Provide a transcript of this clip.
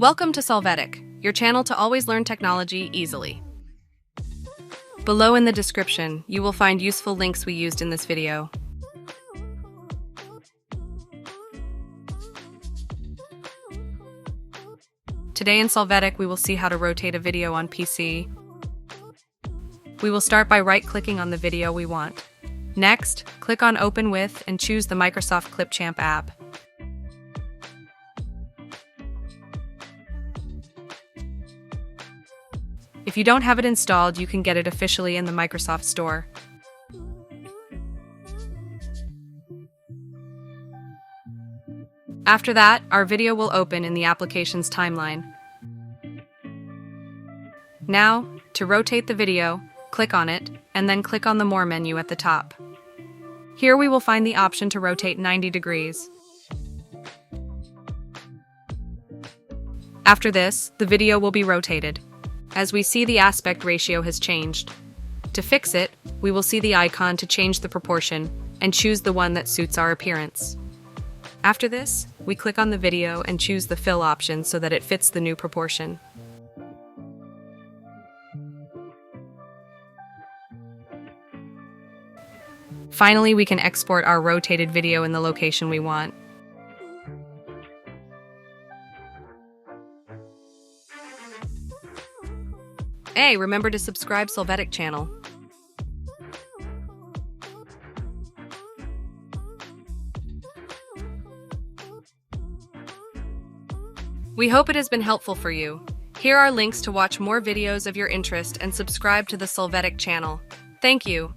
Welcome to Solvetic, your channel to always learn technology easily. Below in the description, you will find useful links we used in this video. Today in Solvetic, we will see how to rotate a video on PC. We will start by right-clicking on the video we want. Next, click on Open With and choose the Microsoft Clipchamp app. If you don't have it installed, you can get it officially in the Microsoft Store. After that, our video will open in the application's timeline. Now, to rotate the video, click on it, and then click on the More menu at the top. Here we will find the option to rotate 90 degrees. After this, the video will be rotated. As we see, the aspect ratio has changed. To fix it, we will see the icon to change the proportion and choose the one that suits our appearance. After this, we click on the video and choose the fill option so that it fits the new proportion. Finally, we can export our rotated video in the location we want. Hey, remember to subscribe Solvetic channel. We hope it has been helpful for you. Here are links to watch more videos of your interest and subscribe to the Solvetic channel. Thank you.